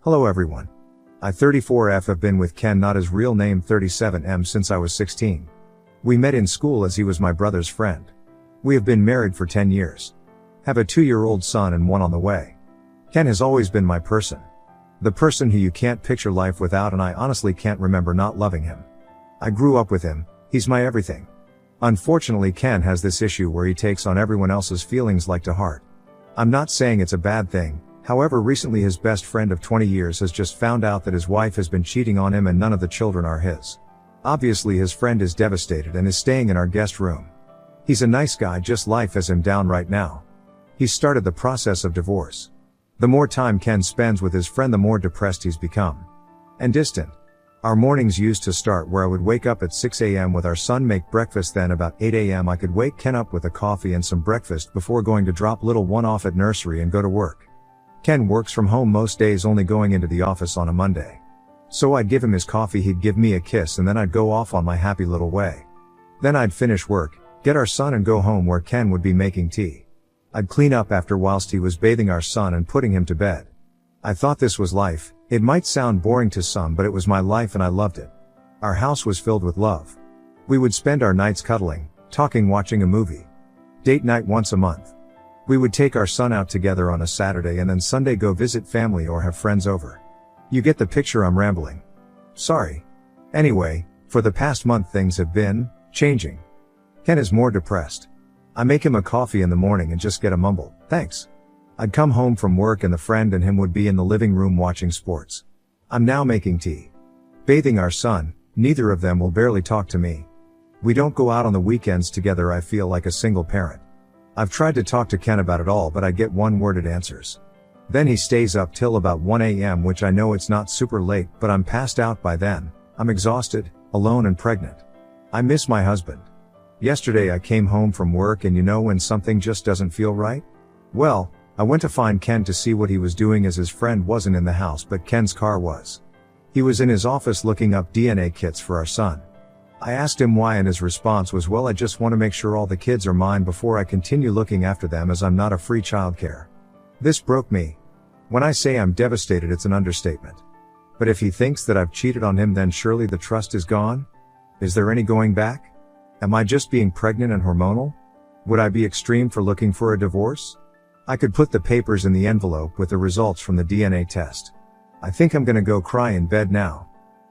Hello everyone. I 34F have been with Ken, not his real name 37M, since I was 16. We met in school as he was my brother's friend. We have been married for 10 years. Have a 2-year-old son and one on the way. Ken has always been my person. The person who you can't picture life without, and I honestly can't remember not loving him. I grew up with him, he's my everything. Unfortunately, Ken has this issue where he takes on everyone else's feelings like to heart. I'm not saying it's a bad thing. However, recently his best friend of 20 years has just found out that his wife has been cheating on him and none of the children are his. Obviously his friend is devastated and is staying in our guest room. He's a nice guy, just life has him down right now. He's started the process of divorce. The more time Ken spends with his friend, the more depressed he's become. And distant. Our mornings used to start where I would wake up at 6 a.m. with our son, make breakfast, then about 8 a.m. I could wake Ken up with a coffee and some breakfast before going to drop little one off at nursery and go to work. Ken works from home most days, only going into the office on a Monday. So I'd give him his coffee, he'd give me a kiss, and then I'd go off on my happy little way. Then I'd finish work, get our son, and go home where Ken would be making tea. I'd clean up after whilst he was bathing our son and putting him to bed. I thought this was life. It might sound boring to some, but it was my life and I loved it. Our house was filled with love. We would spend our nights cuddling, talking, watching a movie. Date night once a month. We would take our son out together on a Saturday and then Sunday go visit family or have friends over. You get the picture, I'm rambling. Sorry. Anyway, for the past month things have been changing. Ken is more depressed. I make him a coffee in the morning and just get a mumble, "Thanks." I'd come home from work and the friend and him would be in the living room watching sports. I'm now making tea. Bathing our son, neither of them will barely talk to me. We don't go out on the weekends together. I feel like a single parent. I've tried to talk to Ken about it all, but I get one-worded answers. Then he stays up till about 1 a.m., which I know it's not super late, but I'm passed out by then. I'm exhausted, alone and pregnant. I miss my husband. Yesterday I came home from work and you know when something just doesn't feel right? Well, I went to find Ken to see what he was doing, as his friend wasn't in the house but Ken's car was. He was in his office looking up DNA kits for our son. I asked him why and his response was, "Well, I just want to make sure all the kids are mine before I continue looking after them, as I'm not a free childcare." This broke me. When I say I'm devastated, it's an understatement. But if he thinks that I've cheated on him, then surely the trust is gone? Is there any going back? Am I just being pregnant and hormonal? Would I be extreme for looking for a divorce? I could put the papers in the envelope with the results from the DNA test. I think I'm gonna go cry in bed now.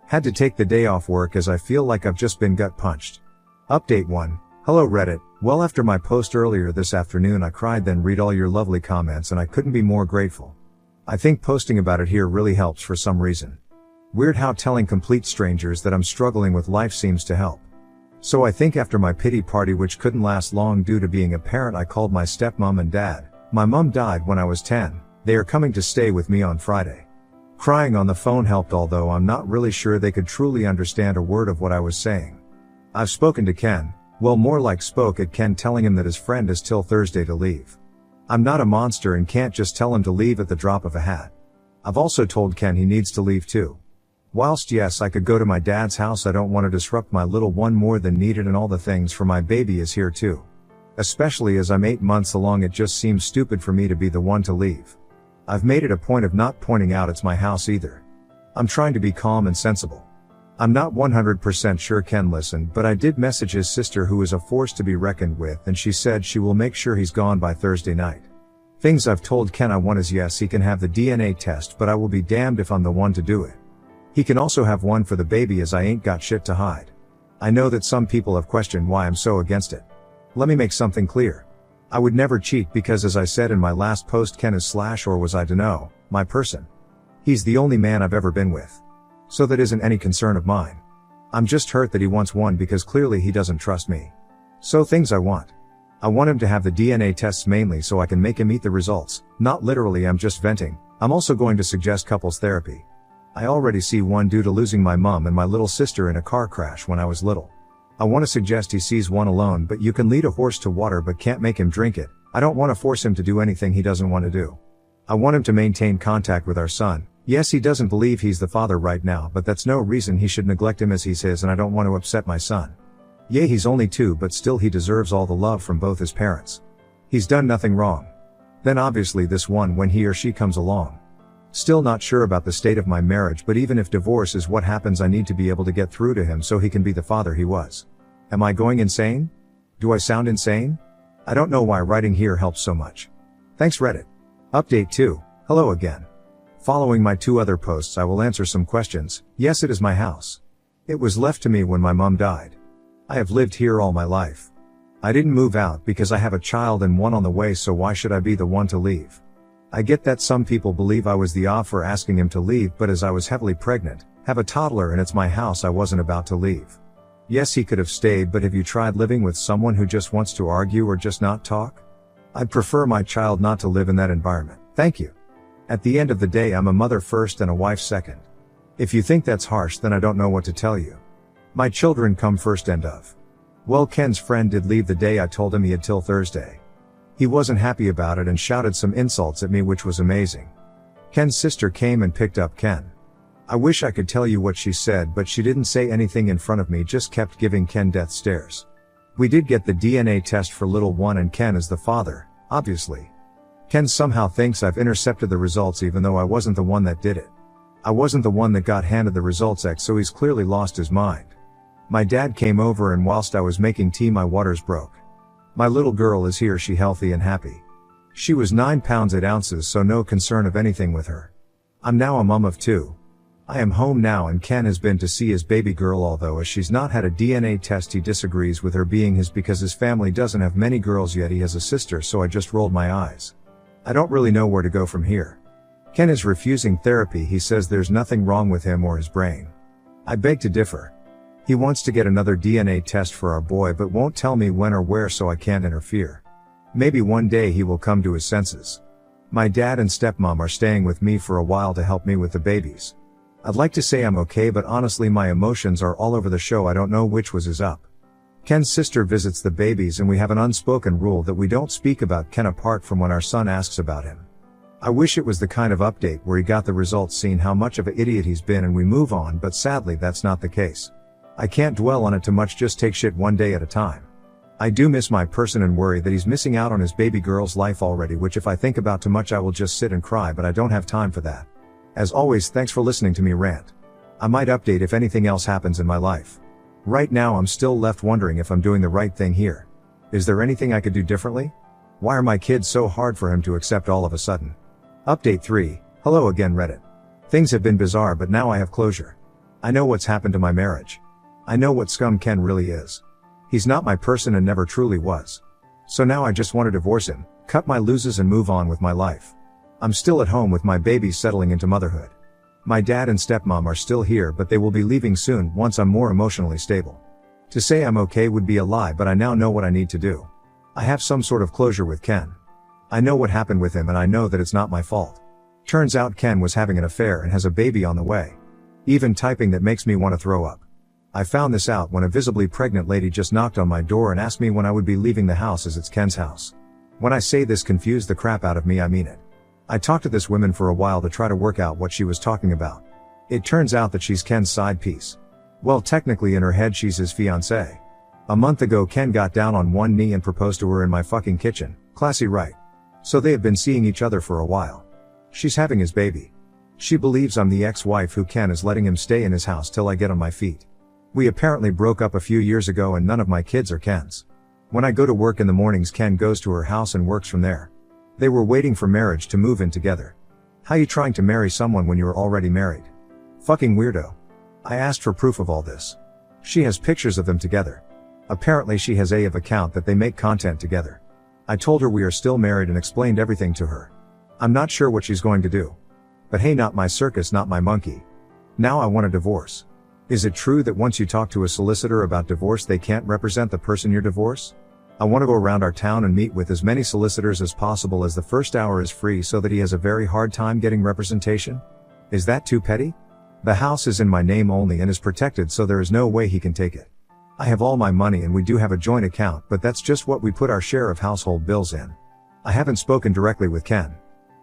Had to take the day off work as I feel like I've just been gut punched. Update 1. Hello Reddit. Well, after my post earlier this afternoon I cried, then read all your lovely comments and I couldn't be more grateful. I think posting about it here really helps for some reason. Weird how telling complete strangers that I'm struggling with life seems to help. So I think after my pity party, which couldn't last long due to being a parent, I called my stepmom and dad. My mom died when I was 10. They are coming to stay with me on Friday. Crying on the phone helped, although I'm not really sure they could truly understand a word of what I was saying. I've spoken to Ken. Well, more like spoke at Ken, telling him that his friend is till Thursday to leave. I'm not a monster and can't just tell him to leave at the drop of a hat. I've also told Ken he needs to leave too. Whilst yes, I could go to my dad's house, I don't want to disrupt my little one more than needed, and all the things for my baby is here too. Especially as I'm 8 months along, it just seems stupid for me to be the one to leave. I've made it a point of not pointing out it's my house either. I'm trying to be calm and sensible. I'm not 100% sure Ken listened, but I did message his sister, who is a force to be reckoned with, and she said she will make sure he's gone by Thursday night. Things I've told Ken I want is, yes, he can have the DNA test, but I will be damned if I'm the one to do it. He can also have one for the baby, as I ain't got shit to hide. I know that some people have questioned why I'm so against it. Let me make something clear. I would never cheat because, as I said in my last post, Ken is / or was I to know, my person. He's the only man I've ever been with. So that isn't any concern of mine. I'm just hurt that he wants one because clearly he doesn't trust me. So things I want him to have the DNA tests, mainly so I can make him eat the results. Not literally, I'm just venting. I'm also going to suggest couples therapy. I already see one due to losing my mom and my little sister in a car crash when I was little. I want to suggest he sees one alone, but you can lead a horse to water but can't make him drink it. I don't want to force him to do anything he doesn't want to do. I want him to maintain contact with our son. Yes, he doesn't believe he's the father right now, but that's no reason he should neglect him, as he's his, and I don't want to upset my son. Yeah, he's only 2, but still he deserves all the love from both his parents. He's done nothing wrong. Then obviously this one when he or she comes along. Still not sure about the state of my marriage, but even if divorce is what happens, I need to be able to get through to him so he can be the father he was. Am I going insane? Do I sound insane? I don't know why writing here helps so much. Thanks Reddit. Update 2. Hello again. Following my 2 other posts, I will answer some questions. Yes, it is my house. It was left to me when my mom died. I have lived here all my life. I didn't move out because I have a child and one on the way, so why should I be the one to leave? I get that some people believe I was the off for asking him to leave, but as I was heavily pregnant, have a toddler and it's my house, I wasn't about to leave. Yes, he could have stayed, but have you tried living with someone who just wants to argue or just not talk? I'd prefer my child not to live in that environment. Thank you. At the end of the day, I'm a mother first and a wife second. If you think that's harsh, then I don't know what to tell you. My children come first. End of. Well, Ken's friend did leave the day I told him he had till Thursday. He wasn't happy about it and shouted some insults at me, which was amazing. Ken's sister came and picked up Ken. I wish I could tell you what she said, but she didn't say anything in front of me, just kept giving Ken death stares. We did get the DNA test for little one and Ken is the father, obviously. Ken somehow thinks I've intercepted the results even though I wasn't the one that did it. I wasn't the one that got handed the results, so he's clearly lost his mind. My dad came over and whilst I was making tea my waters broke. My little girl is here, she healthy and happy. She was 9 pounds 8 ounces, so no concern of anything with her. I'm now a mum of 2. I am home now and Ken has been to see his baby girl, although as she's not had a DNA test he disagrees with her being his because his family doesn't have many girls yet. He has a sister, so I just rolled my eyes. I don't really know where to go from here. Ken is refusing therapy. He says there's nothing wrong with him or his brain. I beg to differ. He wants to get another DNA test for our boy but won't tell me when or where, so I can't interfere. Maybe one day he will come to his senses. My dad and stepmom are staying with me for a while to help me with the babies. I'd like to say I'm okay, but honestly my emotions are all over the show. I don't know which was his up. Ken's sister visits the babies and we have an unspoken rule that we don't speak about Ken apart from when our son asks about him. I wish it was the kind of update where he got the results, seen how much of an idiot he's been, and we move on, but sadly that's not the case. I can't dwell on it too much, just take shit one day at a time. I do miss my person and worry that he's missing out on his baby girl's life already, which if I think about too much I will just sit and cry, but I don't have time for that. As always, thanks for listening to me rant. I might update if anything else happens in my life. Right now I'm still left wondering if I'm doing the right thing here. Is there anything I could do differently? Why are my kids so hard for him to accept all of a sudden? Update 3. Hello again Reddit. Things have been bizarre, but now I have closure. I know what's happened to my marriage. I know what scum Ken really is. He's not my person and never truly was. So now I just want to divorce him, cut my losses and move on with my life. I'm still at home with my babies settling into motherhood. My dad and stepmom are still here, but they will be leaving soon once I'm more emotionally stable. To say I'm okay would be a lie, but I now know what I need to do. I have some sort of closure with Ken. I know what happened with him and I know that it's not my fault. Turns out Ken was having an affair and has a baby on the way. Even typing that makes me want to throw up. I found this out when a visibly pregnant lady just knocked on my door and asked me when I would be leaving the house, as it's Ken's house. When I say this confused the crap out of me, I mean it. I talked to this woman for a while to try to work out what she was talking about. It turns out that she's Ken's side piece. Well, technically in her head she's his fiancée. A month ago Ken got down on one knee and proposed to her in my fucking kitchen. Classy, right? So they have been seeing each other for a while. She's having his baby. She believes I'm the ex-wife who Ken is letting him stay in his house till I get on my feet. We apparently broke up a few years ago and none of my kids are Ken's. When I go to work in the mornings Ken goes to her house and works from there. They were waiting for marriage to move in together. How you trying to marry someone when you are already married? Fucking weirdo. I asked for proof of all this. She has pictures of them together. Apparently she has a account that they make content together. I told her we are still married and explained everything to her. I'm not sure what she's going to do. But hey, not my circus, not my monkey. Now I want a divorce. Is it true that once you talk to a solicitor about divorce they can't represent the person you're divorced? I want to go around our town and meet with as many solicitors as possible, as the first hour is free, so that he has a very hard time getting representation. Is that too petty? The house is in my name only and is protected, so there is no way he can take it. I have all my money and we do have a joint account, but that's just what we put our share of household bills in. I haven't spoken directly with Ken.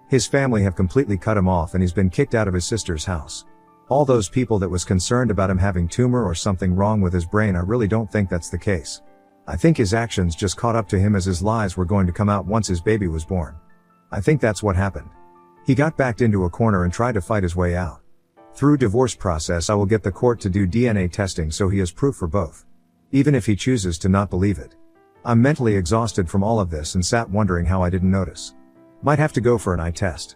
His family have completely cut him off and he's been kicked out of his sister's house. All those people that was concerned about him having tumor or something wrong with his brain, I really don't think that's the case. I think his actions just caught up to him as his lies were going to come out once his baby was born. I think that's what happened. He got backed into a corner and tried to fight his way out. Through divorce process I will get the court to do DNA testing so he has proof for both. Even if he chooses to not believe it. I'm mentally exhausted from all of this and sat wondering how I didn't notice. Might have to go for an eye test.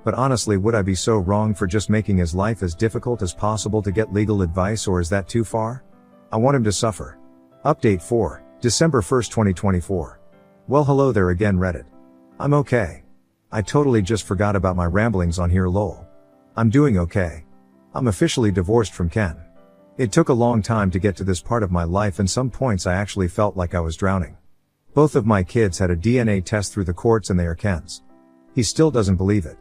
But honestly, would I be so wrong for just making his life as difficult as possible to get legal advice, or is that too far? I want him to suffer. Update 4, December 1st, 2024. Well, hello there again, Reddit. I'm okay. I totally just forgot about my ramblings on here, lol. I'm doing okay. I'm officially divorced from Ken. It took a long time to get to this part of my life, and some points I actually felt like I was drowning. Both of my kids had a DNA test through the courts and they are Ken's. He still doesn't believe it.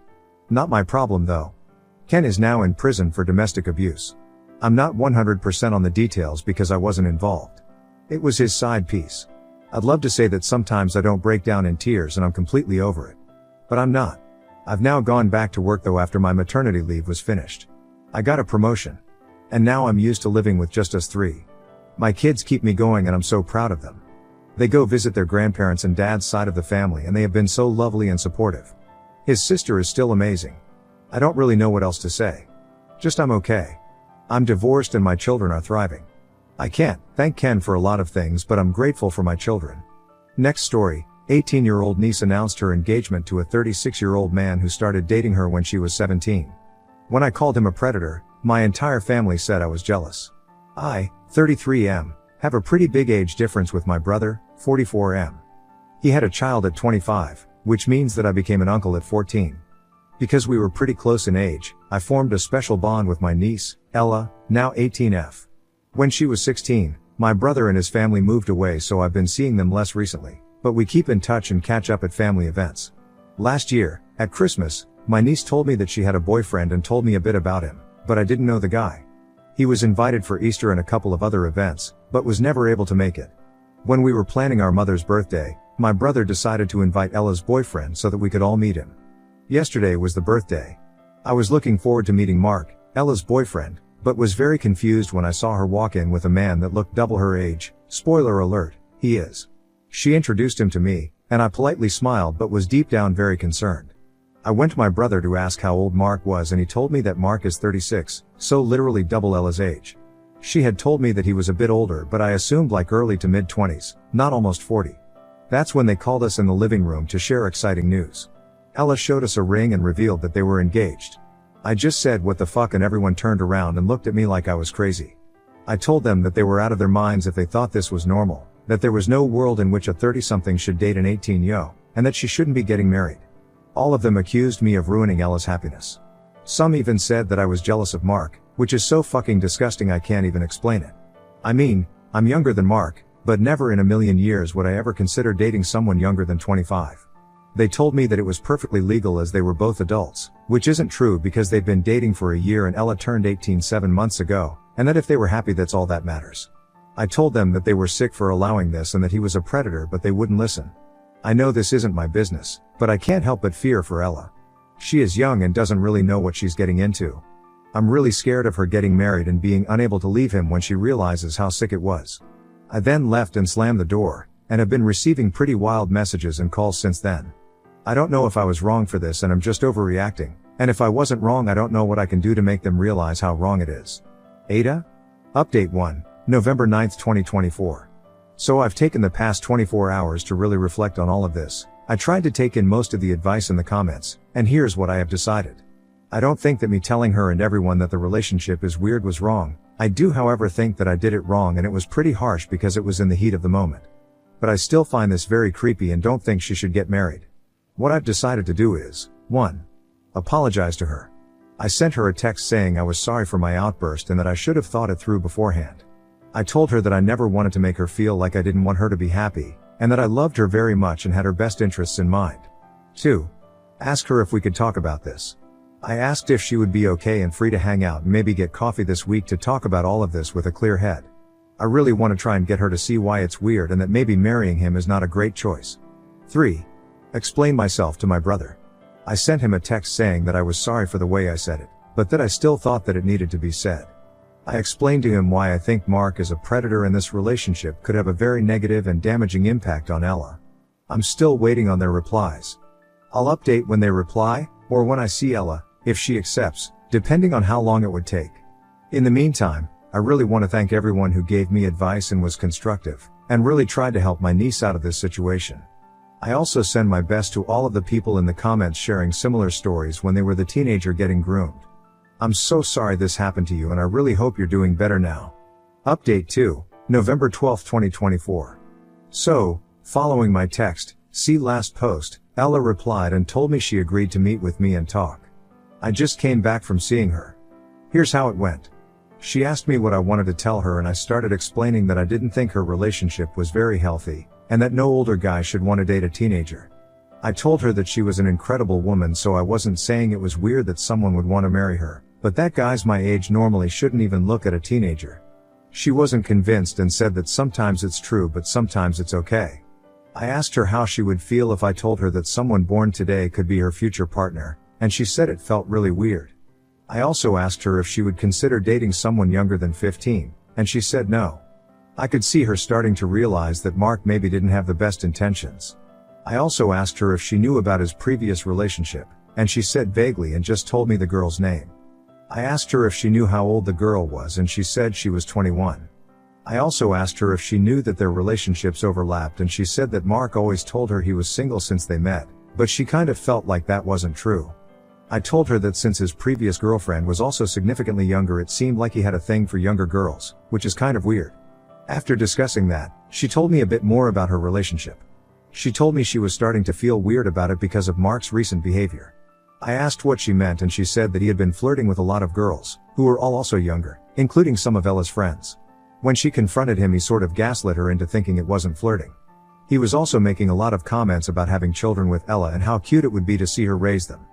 Not my problem though. Ken is now in prison for domestic abuse. I'm not 100% on the details because I wasn't involved. It was his side piece. I'd love to say that sometimes I don't break down in tears and I'm completely over it. But I'm not. I've now gone back to work though after my maternity leave was finished. I got a promotion. And now I'm used to living with just us three. My kids keep me going and I'm so proud of them. They go visit their grandparents and dad's side of the family and they have been so lovely and supportive. His sister is still amazing. I don't really know what else to say. Just I'm okay. I'm divorced and my children are thriving. I can't thank Ken for a lot of things, but I'm grateful for my children. Next story, 18-year-old niece announced her engagement to a 36-year-old man who started dating her when she was 17. When I called him a predator, my entire family said I was jealous. I, 33M, have a pretty big age difference with my brother, 44M. He had a child at 25, which means that I became an uncle at 14. Because we were pretty close in age, I formed a special bond with my niece, Ella, now 18F. When she was 16, my brother and his family moved away, so I've been seeing them less recently, but we keep in touch and catch up at family events. Last year, at Christmas, my niece told me that she had a boyfriend and told me a bit about him, but I didn't know the guy. He was invited for Easter and a couple of other events, but was never able to make it. When we were planning our mother's birthday, my brother decided to invite Ella's boyfriend so that we could all meet him. Yesterday was the birthday. I was looking forward to meeting Mark, Ella's boyfriend, but was very confused when I saw her walk in with a man that looked double her age. Spoiler alert, he is. She introduced him to me, and I politely smiled but was deep down very concerned. I went to my brother to ask how old Mark was and he told me that Mark is 36, so literally double Ella's age. She had told me that he was a bit older, but I assumed like early to mid-20s, not almost 40. That's when they called us in the living room to share exciting news. Ella showed us a ring and revealed that they were engaged. I just said what the fuck and everyone turned around and looked at me like I was crazy. I told them that they were out of their minds if they thought this was normal, that there was no world in which a 30-something should date an 18-yo, and that she shouldn't be getting married. All of them accused me of ruining Ella's happiness. Some even said that I was jealous of Mark, which is so fucking disgusting I can't even explain it. I mean, I'm younger than Mark, but never in a million years would I ever consider dating someone younger than 25. They told me that it was perfectly legal as they were both adults, which isn't true because they've been dating for a year and Ella turned 18 7 months ago, and that if they were happy that's all that matters. I told them that they were sick for allowing this and that he was a predator, but they wouldn't listen. I know this isn't my business, but I can't help but fear for Ella. She is young and doesn't really know what she's getting into. I'm really scared of her getting married and being unable to leave him when she realizes how sick it was. I then left and slammed the door, and have been receiving pretty wild messages and calls since then. I don't know if I was wrong for this and I'm just overreacting, and if I wasn't wrong I don't know what I can do to make them realize how wrong it is. Ada? Update 1, November 9th, 2024. So I've taken the past 24 hours to really reflect on all of this. I tried to take in most of the advice in the comments, and here's what I have decided. I don't think that me telling her and everyone that the relationship is weird was wrong. I do however think that I did it wrong and it was pretty harsh because it was in the heat of the moment. But I still find this very creepy and don't think she should get married. What I've decided to do is, 1. Apologize to her. I sent her a text saying I was sorry for my outburst and that I should have thought it through beforehand. I told her that I never wanted to make her feel like I didn't want her to be happy, and that I loved her very much and had her best interests in mind. 2. Ask her if we could talk about this. I asked if she would be okay and free to hang out and maybe get coffee this week to talk about all of this with a clear head. I really want to try and get her to see why it's weird and that maybe marrying him is not a great choice. 3. Explain myself to my brother. I sent him a text saying that I was sorry for the way I said it, but that I still thought that it needed to be said. I explained to him why I think Mark is a predator and this relationship could have a very negative and damaging impact on Ella. I'm still waiting on their replies. I'll update when they reply, or when I see Ella, if she accepts, depending on how long it would take. In the meantime, I really want to thank everyone who gave me advice and was constructive, and really tried to help my niece out of this situation. I also send my best to all of the people in the comments sharing similar stories when they were the teenager getting groomed. I'm so sorry this happened to you, and I really hope you're doing better now. Update 2, November 12, 2024. So, following my text, see last post, Ella replied and told me she agreed to meet with me and talk. I just came back from seeing her. Here's how it went. She asked me what I wanted to tell her, and I started explaining that I didn't think her relationship was very healthy, and that no older guy should want to date a teenager. I told her that she was an incredible woman, so I wasn't saying it was weird that someone would want to marry her, but that guys my age normally shouldn't even look at a teenager. She wasn't convinced and said that sometimes it's true but sometimes it's okay. I asked her how she would feel if I told her that someone born today could be her future partner, and she said it felt really weird. I also asked her if she would consider dating someone younger than 15, and she said no. I could see her starting to realize that Mark maybe didn't have the best intentions. I also asked her if she knew about his previous relationship, and she said vaguely and just told me the girl's name. I asked her if she knew how old the girl was, and she said she was 21. I also asked her if she knew that their relationships overlapped, and she said that Mark always told her he was single since they met, but she kind of felt like that wasn't true. I told her that since his previous girlfriend was also significantly younger, it seemed like he had a thing for younger girls, which is kind of weird. After discussing that, she told me a bit more about her relationship. She told me she was starting to feel weird about it because of Mark's recent behavior. I asked what she meant, and she said that he had been flirting with a lot of girls, who were all also younger, including some of Ella's friends. When she confronted him, he sort of gaslit her into thinking it wasn't flirting. He was also making a lot of comments about having children with Ella and how cute it would be to see her raise them.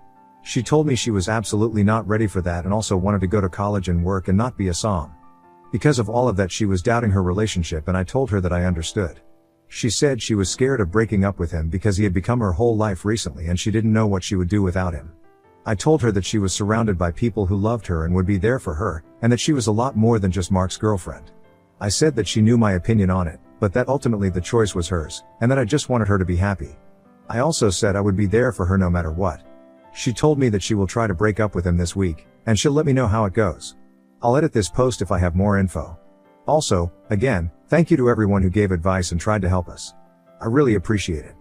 She told me she was absolutely not ready for that and also wanted to go to college and work and not be a som. Because of all of that, she was doubting her relationship, and I told her that I understood. She said she was scared of breaking up with him because he had become her whole life recently and she didn't know what she would do without him. I told her that she was surrounded by people who loved her and would be there for her, and that she was a lot more than just Mark's girlfriend. I said that she knew my opinion on it, but that ultimately the choice was hers, and that I just wanted her to be happy. I also said I would be there for her no matter what. She told me that she will try to break up with him this week, and she'll let me know how it goes. I'll edit this post if I have more info. Also, again, thank you to everyone who gave advice and tried to help us. I really appreciate it.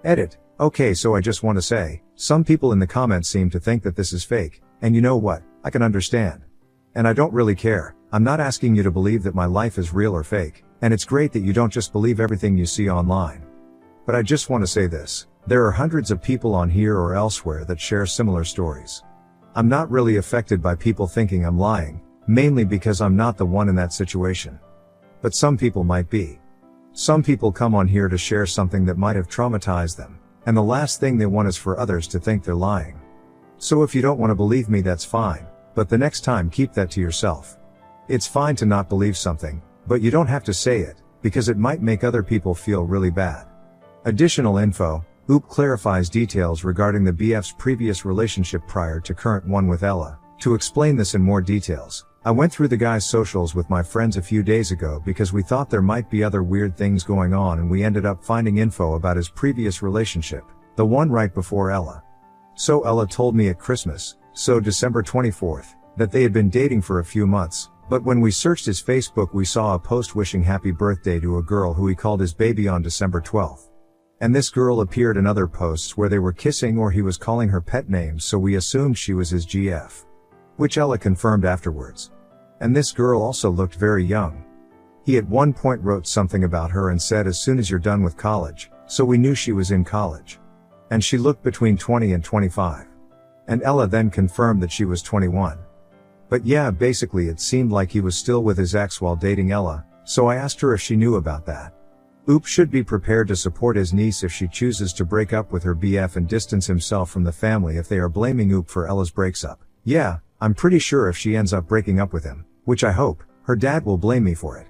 Edit. Okay, so I just want to say, some people in the comments seem to think that this is fake, and you know what, I can understand. And I don't really care. I'm not asking you to believe that my life is real or fake, and it's great that you don't just believe everything you see online. But I just want to say this. There are hundreds of people on here or elsewhere that share similar stories. I'm not really affected by people thinking I'm lying, mainly because I'm not the one in that situation. But some people might be. Some people come on here to share something that might have traumatized them, and the last thing they want is for others to think they're lying. So if you don't want to believe me, that's fine, but the next time keep that to yourself. It's fine to not believe something, but you don't have to say it, because it might make other people feel really bad. Additional info. Oop clarifies details regarding the BF's previous relationship prior to current one with Ella. To explain this in more details, I went through the guy's socials with my friends a few days ago because we thought there might be other weird things going on, and we ended up finding info about his previous relationship, the one right before Ella. So Ella told me at Christmas, so December 24th, that they had been dating for a few months, but when we searched his Facebook we saw a post wishing happy birthday to a girl who he called his baby on December 12th. And this girl appeared in other posts where they were kissing or he was calling her pet names, so we assumed she was his GF. Which Ella confirmed afterwards. And this girl also looked very young. He at one point wrote something about her and said as soon as you're done with college, so we knew she was in college. And she looked between 20 and 25. And Ella then confirmed that she was 21. But yeah, basically it seemed like he was still with his ex while dating Ella, so I asked her if she knew about that. Oop should be prepared to support his niece if she chooses to break up with her BF and distance himself from the family if they are blaming Oop for Ella's breaks up. Yeah, I'm pretty sure if she ends up breaking up with him, which I hope, her dad will blame me for it.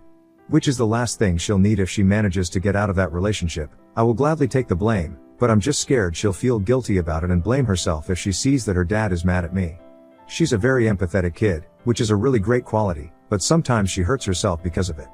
Which is the last thing she'll need if she manages to get out of that relationship. I will gladly take the blame, but I'm just scared she'll feel guilty about it and blame herself if she sees that her dad is mad at me. She's a very empathetic kid, which is a really great quality, but sometimes she hurts herself because of it.